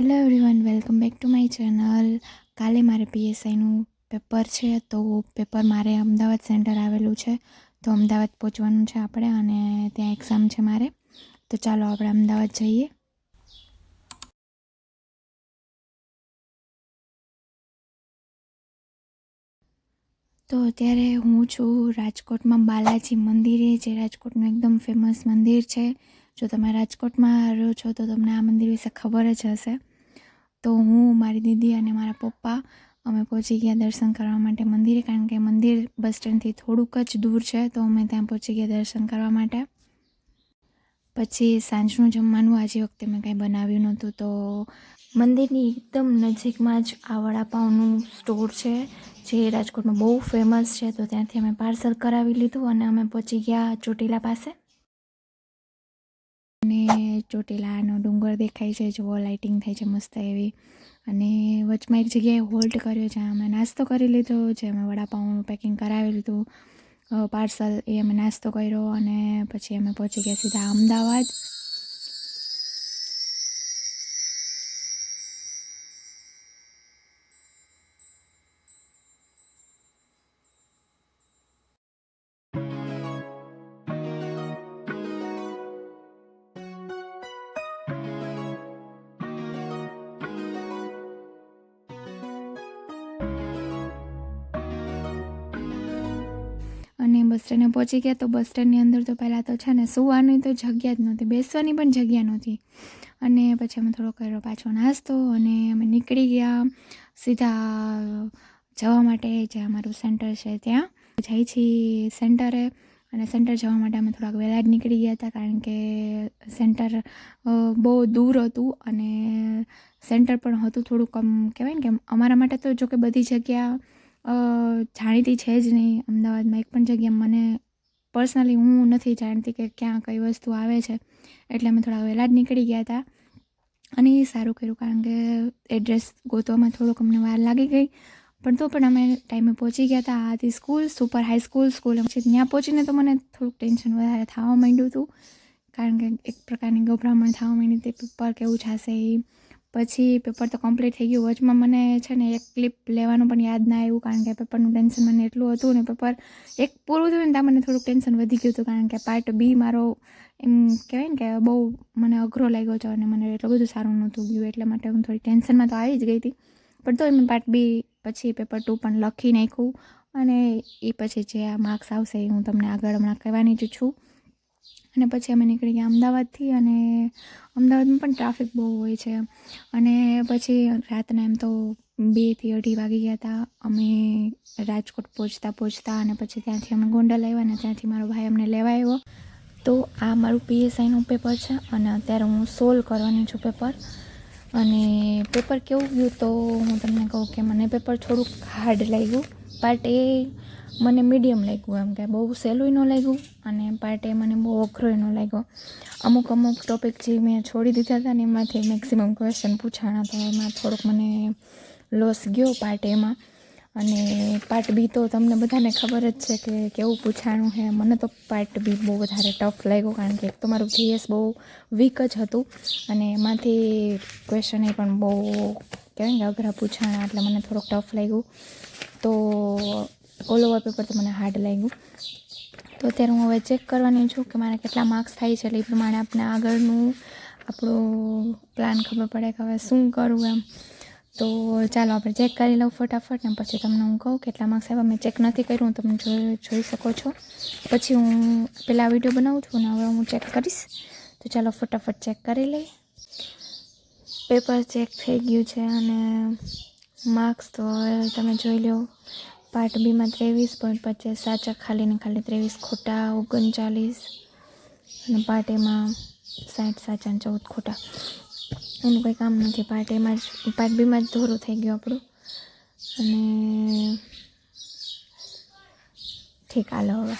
Hello everyone, welcome back to my channel. કાલે મારે પીએસઆઈનું paper છે, તો પેપર મારે અમદાવાદ સેન્ટર આવેલું છે, તો અમદાવાદ પહોંચવાનું છે આપણે, અને ત્યાં એક્ઝામ છે મારે. તો ચાલો આપણે અમદાવાદ જઈએ. તો અત્યારે હું છું રાજકોટમાં બાલાજી મંદિરે, જે રાજકોટનું એકદમ ફેમસ મંદિર છે. જો તમે રાજકોટમાં રહો છો તો તમને આ મંદિર વિશે ખબર જ હશે. તો હું, મારી દીદી અને મારા પપ્પા અમે પહોંચી ગયા દર્શન કરવા માટે મંદિરે, કારણ કે મંદિર બસ સ્ટેન્ડથી થોડુંક જ દૂર છે, તો અમે ત્યાં પહોંચી ગયા દર્શન કરવા માટે. પછી સાંજનું જમવાનું આજે વખતે મેં કાંઈ બનાવ્યું નહોતું, તો મંદિરની એકદમ નજીકમાં જ આ વડાપાઉંનું સ્ટોર છે, જે રાજકોટમાં બહુ ફેમસ છે. તો ત્યાંથી અમે પાર્સલ કરાવી લીધું અને અમે પહોંચી ગયા ચોટીલા પાસે. અને ચોટીલાનો ડુંગર દેખાય છે, જુઓ લાઇટિંગ થાય છે મસ્ત એવી. અને વચમાં એક જગ્યાએ હોલ્ટ કર્યો, જ્યાં અમે નાસ્તો કરી લીધો, જે અમે વડાપાઉંનું પેકિંગ કરાવી લીધું પાર્સલ, એ અમે નાસ્તો કર્યો અને પછી અમે પહોંચી ગયા સીધા અમદાવાદ. અને બસ સ્ટેન્ડે પહોંચી ગયા. તો બસ સ્ટેન્ડની અંદર તો પહેલાં તો છે ને સુવાની તો જગ્યા જ નહોતી, બેસવાની પણ જગ્યા નહોતી. અને પછી અમે થોડો કર્યો પાછો નાસ્તો અને અમે નીકળી ગયા સીધા જવા માટે, જે અમારું સેન્ટર છે ત્યાં જાય છીએ સેન્ટરે. અને સેન્ટર જવા માટે અમે થોડાક વહેલા જ નીકળી ગયા હતા, કારણ કે સેન્ટર બહુ દૂર હતું અને સેન્ટર પણ હતું થોડુંક કહેવાય ને કે અમારા માટે તો જો કે બધી જગ્યા જાણીતી છે જ નહીં અમદાવાદમાં. એક પણ જગ્યા મને પર્સનલી હું નથી જાણતી કે ક્યાં કઈ વસ્તુ આવે છે, એટલે અમે થોડા વહેલા જ નીકળી ગયા હતા. અને એ સારું કર્યું, કારણ કે એડ્રેસ ગોતવામાં થોડુંક અમને વાર લાગી ગઈ, પણ તો પણ અમે ટાઈમે પહોંચી ગયા હતા. આ હતી સ્કૂલ, સુપર હાઈ સ્કૂલ. પછી ત્યાં પહોંચીને તો મને થોડુંક ટેન્શન વધારે થવા માંડ્યું હતું, કારણ કે એક પ્રકારની ગભરામણ થવા માંડી હતી, પેપર કેવું જશે એ. પછી પેપર તો કમ્પ્લીટ થઈ ગયું. વચમાં મને છે ને એક ક્લિપ લેવાનું પણ યાદ ના આવ્યું, કારણ કે પેપરનું ટેન્શન મને એટલું હતું ને પેપર એક પૂરું થયું ને ત્યાં મને થોડુંક ટેન્શન વધી ગયું હતું, કારણ કે પાર્ટ બી મારો એમ કહેવાય ને કે બહુ મને અઘરો લાગ્યો છે અને મને એટલું બધું સારું નહોતું ગયું, એટલે માટે હું થોડી ટેન્શનમાં તો આવી જ ગઈ હતી. પણ તો મેં પાર્ટ બી પછી પેપર 2 પણ લખી નાખ્યું, અને એ પછી જે આ માર્ક્સ આવશે એ હું તમને આગળ હમણાં કહેવાની જ છું. અને પછી અમે નીકળી ગયા અમદાવાદથી, અને અમદાવાદમાં પણ ટ્રાફિક બહુ હોય છે. અને પછી રાતના એમ તો 2 થી 2:30 વાગી ગયા હતા અમે રાજકોટ પહોંચતા. અને પછી ત્યાંથી અમે ગોંડલ આવ્યા, અને ત્યાંથી મારો ભાઈ અમને લેવા આવ્યો. તો આ મારું પીએસઆઈનું પેપર છે, અને અત્યારે હું સોલ્વ કરવાની છું પેપર. અને પેપર કેવું ગયું તો હું તમને કહું કે મને પેપર થોડુંક હાર્ડ લાગ્યું. પાર્ટ એ મને મીડિયમ લાગ્યું, એમ કે બહુ સહેલું ન લાગ્યું, અને પાર્ટ એ મને બહુ અઘરોય ન લાગ્યો. અમુક ટોપિક જે મેં છોડી દીધા હતા ને એમાંથી મેક્સિમમ ક્વેશ્ચન પૂછાણા હતા, એમાં થોડોક મને લોસ ગયો પાર્ટ એમાં. અને પાર્ટ બી તો તમને બધાને ખબર જ છે કે કેવું પૂછાણું છે. મને તો પાર્ટ બી બહુ વધારે ટફ લાગ્યો, કારણ કે એક તો મારું જીએસ બહુ વીક જ હતું, અને એમાંથી ક્વેશ્ચન એ પણ બહુ કહેવાય ને અઘરા પૂછાણા, એટલે મને થોડોક ટફ લાગ્યું. તો ઓલ ઓવર પેપર તો મને હાર્ડ લાગ્યું. તો અત્યારે હું હવે ચેક કરવાની છું કે મારે કેટલા માર્ક્સ થાય છે, એટલે એ પ્રમાણે આપણે આગળનું આપણું પ્લાન ખબર પડે કે હવે શું કરવું એમ. તો ચાલો આપણે ચેક કરી લઉં ફટાફટ, ને પછી તમને હું કહું કેટલા માર્ક્સ આવ્યા. મેં ચેક નથી કર્યું, તમે જોઈ શકો છો. પછી હું પહેલાં વિડીયો બનાવું છું ને હવે હું ચેક કરીશ. તો ચાલો ફટાફટ ચેક કરી લઈ. પેપર ચેક થઈ ગયું છે, અને માર્ક્સ તો તમે જોઈ લો. પાર્ટ બીમાં 23.50 સાચા, ખાલી ને ખાલી 23 ખોટા, 39. અને પાર્ટ એમાં 60 સાચા ને 14 ખોટા. એનું કંઈ કામ નથી. પાર્ટ બીમાં જ ધોરું થઈ ગયું આપણું. અને ઠીક, હાલો હવે